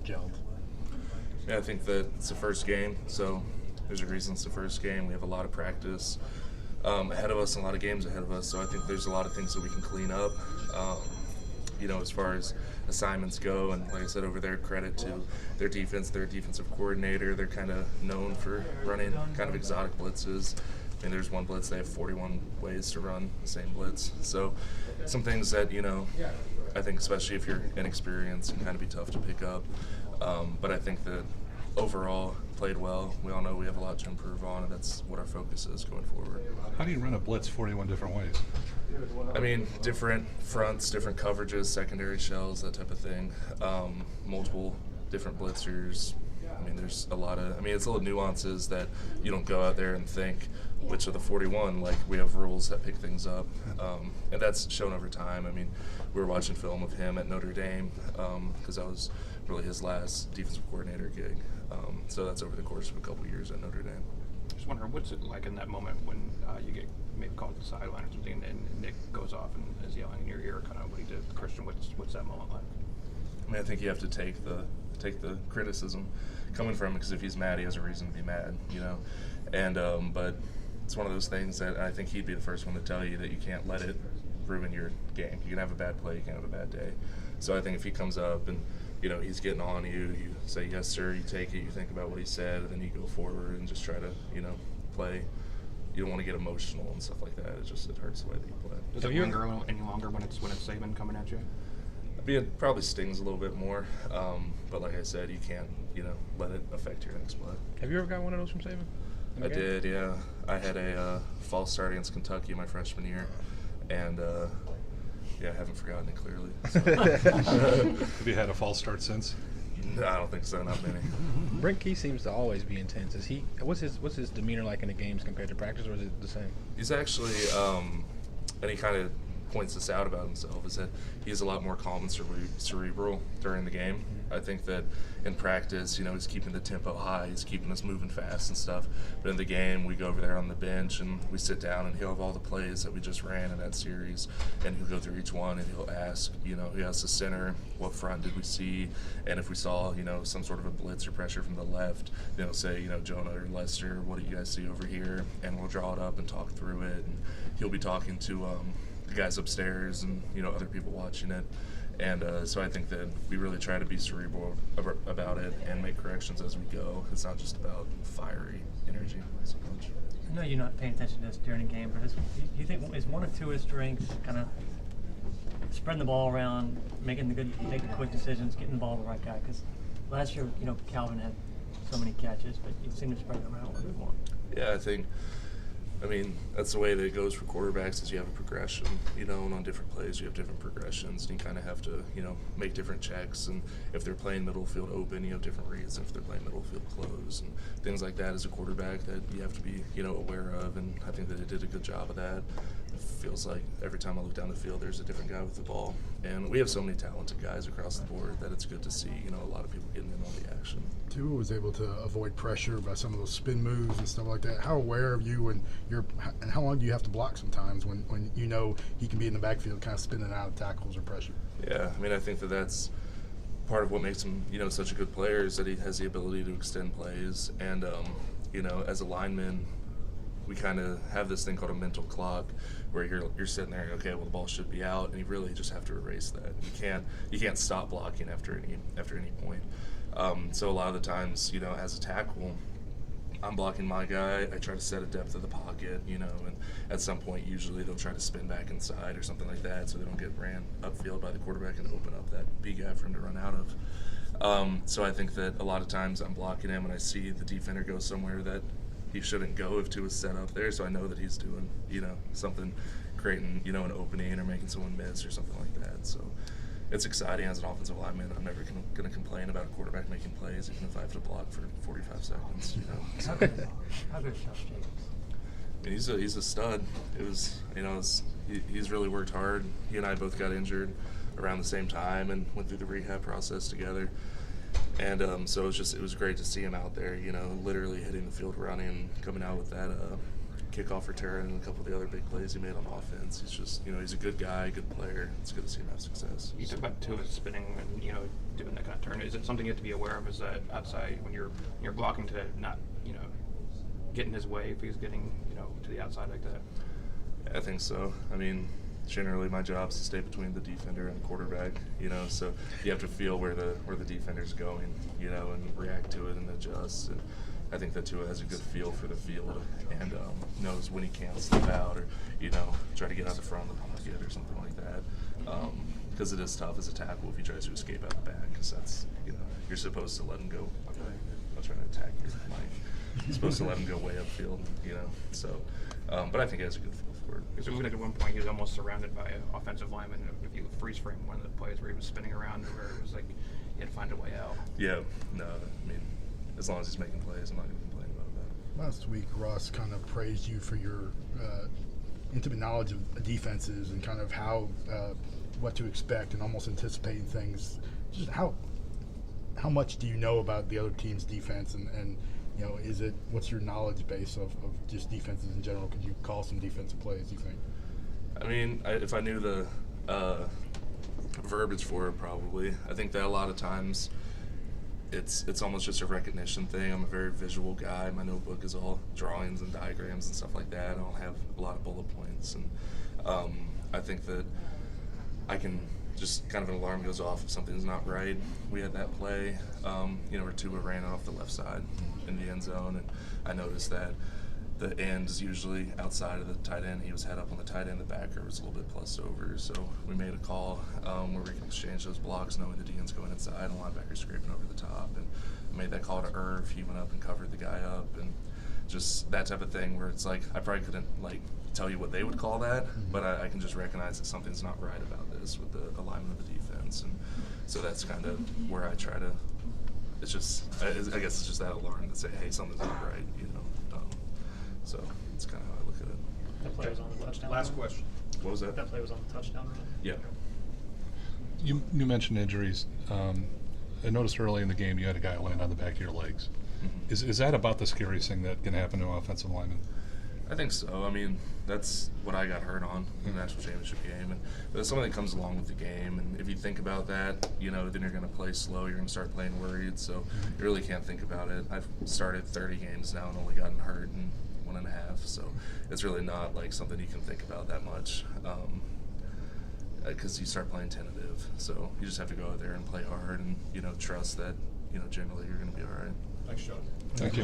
gelled? Yeah, I think that it's the first game, so there's a reason it's the first game. We have a lot of practice ahead of us and a lot of games ahead of us, so I think there's a lot of things that we can clean up. As far as assignments go, and like I said over there, credit to their defense, their defensive coordinator. They're kind of known for running kind of exotic blitzes. I mean, there's one blitz, they have 41 ways to run the same blitz. So some things that, I think especially if you're inexperienced can kind of be tough to pick up. But I think that overall played well. We all know we have a lot to improve on, and that's what our focus is going forward. How do you run a blitz 41 different ways? I mean, different fronts, different coverages, secondary shells, that type of thing. Multiple different blitzers. I mean, there's a lot of, it's little nuances that you don't go out there and think, which of the 41, like we have rules that pick things up. And that's shown over time. I mean, we were watching film of him at Notre Dame because that was really his last defensive coordinator gig. So that's over the course of a couple years at Notre Dame. Just wondering, what's it like in that moment when you get maybe called to the sideline or something, and Nick goes off and is yelling in your ear, kind of what he did? Christian, what's that moment like? I mean, I think you have to take the criticism coming from him, because if he's mad, he has a reason to be mad, And but it's one of those things that I think he'd be the first one to tell you that you can't let it ruin your game. You can have a bad play, you can have a bad day. So I think if he comes up and he's getting on you, you say yes sir, you take it, you think about what he said, and then you go forward and just try to play. You don't want to get emotional and stuff like that. It hurts the way that you play. Does it linger any longer when it's Saban coming at you? It probably stings a little bit more, but like I said, you can't let it affect your next play. Have you ever got one of those from Saban? I did, yeah. I had a false start against Kentucky my freshman year, and I haven't forgotten it clearly. So. Have you had a false start since? No, I don't think so. Not many. Brent Key seems to always be intense. What's his demeanor like in the games compared to practice, or is it the same? He's actually, and he kind of points this out about himself, is that he's a lot more calm and cerebral during the game. I think that in practice, he's keeping the tempo high, he's keeping us moving fast and stuff. But in the game, we go over there on the bench and we sit down, and he'll have all the plays that we just ran in that series, and he'll go through each one and he'll ask, he asks the center, what front did we see? And if we saw, some sort of a blitz or pressure from the left, he'll say, Jonah or Lester, what do you guys see over here? And we'll draw it up and talk through it. And he'll be talking to the guys upstairs and other people watching it, and so I think that we really try to be cerebral about it and make corrections as we go. It's not just about fiery energy so much. I know you're not paying attention to this during the game, but do you think is one or two of his strengths kind of spreading the ball around, making the quick decisions, getting the ball to the right guy? Because last year, Calvin had so many catches, but you seem to spread them around a little bit more. Yeah, I mean, that's the way that it goes for quarterbacks, is you have a progression, and on different plays you have different progressions, and you kind of have to, make different checks. And if they're playing middle field open, you have different reads than if they're playing middle field close, and things like that as a quarterback that you have to be, aware of. And I think that it did a good job of that. It feels like every time I look down the field, there's a different guy with the ball. And we have so many talented guys across the board that it's good to see, a lot of people getting in on the action. Tua was able to avoid pressure by some of those spin moves and stuff like that. How aware of you and how long do you have to block sometimes when he can be in the backfield kind of spinning out of tackles or pressure? Yeah, I think that that's part of what makes him, such a good player, is that he has the ability to extend plays. And, as a lineman, we kind of have this thing called a mental clock, where you're sitting there, okay, well, the ball should be out, and you really just have to erase that. You can't stop blocking after any point. So a lot of the times, as a tackle, I'm blocking my guy, I try to set a depth of the pocket, and at some point usually they'll try to spin back inside or something like that, so they don't get ran upfield by the quarterback and open up that B guy for him to run out of. So I think that a lot of times I'm blocking him and I see the defender go somewhere that he shouldn't go if Tua's set up there, so I know that he's doing, something, creating, an opening or making someone miss or something like that. So it's exciting as an offensive lineman. I'm never going to complain about a quarterback making plays, even if I have to block for 45 seconds. How good is Josh Jacobs? I mean, he's a stud. He's really worked hard. He and I both got injured around the same time and went through the rehab process together. And so it was great to see him out there, literally hitting the field running, coming out with that kickoff return and a couple of the other big plays he made on offense. He's just, he's a good guy, good player. It's good to see him have success. You talk about Tua spinning and doing that kind of turn. Is it something you have to be aware of? Is that outside when you're blocking to not get in his way if he's getting to the outside like that? I think so. I mean, generally my job is to stay between the defender and the quarterback, so you have to feel where the defender's going, and react to it and adjust. And I think that Tua has a good feel for the field and knows when he can't slip out or, try to get out the front of the pocket or something like that. Because it is tough as a tackle if he tries to escape out the back, because that's, you're supposed to let him go. I'm trying to attack your mic. You're supposed to let him go way upfield, so, but I think he has a good feel for it. Because even at one point he was almost surrounded by an offensive lineman. If you freeze frame one of the plays where he was spinning around, where it was like he had to find a way out. Yeah, no, I mean, as long as he's making plays, I'm not going to complain about that. Last week, Ross kind of praised you for your intimate knowledge of defenses and kind of how what to expect and almost anticipating things. Just how much do you know about the other team's defense and what's your knowledge base of just defenses in general? Could you call some defensive plays, you think? I mean, if I knew the verbiage for it, probably. I think that a lot of times it's almost just a recognition thing. I'm a very visual guy. My notebook is all drawings and diagrams and stuff like that. I don't have a lot of bullet points. And I think that I can just kind of an alarm goes off if something's not right. We had that play, where Tua ran off the left side in the end zone, and I noticed that the end is usually outside of the tight end. He was head up on the tight end. The backer was a little bit plus over. So we made a call where we can exchange those blocks, knowing the DN's going inside and linebacker's scraping over the top. And I made that call to Irv. He went up and covered the guy up, and just that type of thing where it's like I probably couldn't tell you what they would call that, but I can just recognize that something's not right about this with the alignment of the defense. And so that's kind of where I try to. It's just I guess it's just that alarm that say, hey, something's not right, So that's kind of how I look at it. That play was on the touchdown. Last question. What was that? That play was on the touchdown run. Yeah. You mentioned injuries. I noticed early in the game you had a guy land on the back of your legs. Mm-hmm. Is that about the scariest thing that can happen to an offensive lineman? I think so. I mean, that's what I got hurt on in the national championship game, and that's something that comes along with the game. And if you think about that, then you're going to play slow. You're going to start playing worried, so you really can't think about it. I've started 30 games now and only gotten hurt in 1.5, so it's really not like something you can think about that much, because you start playing tentative. So you just have to go out there and play hard, and trust that generally you're going to be all right. Thanks, John. Thank you.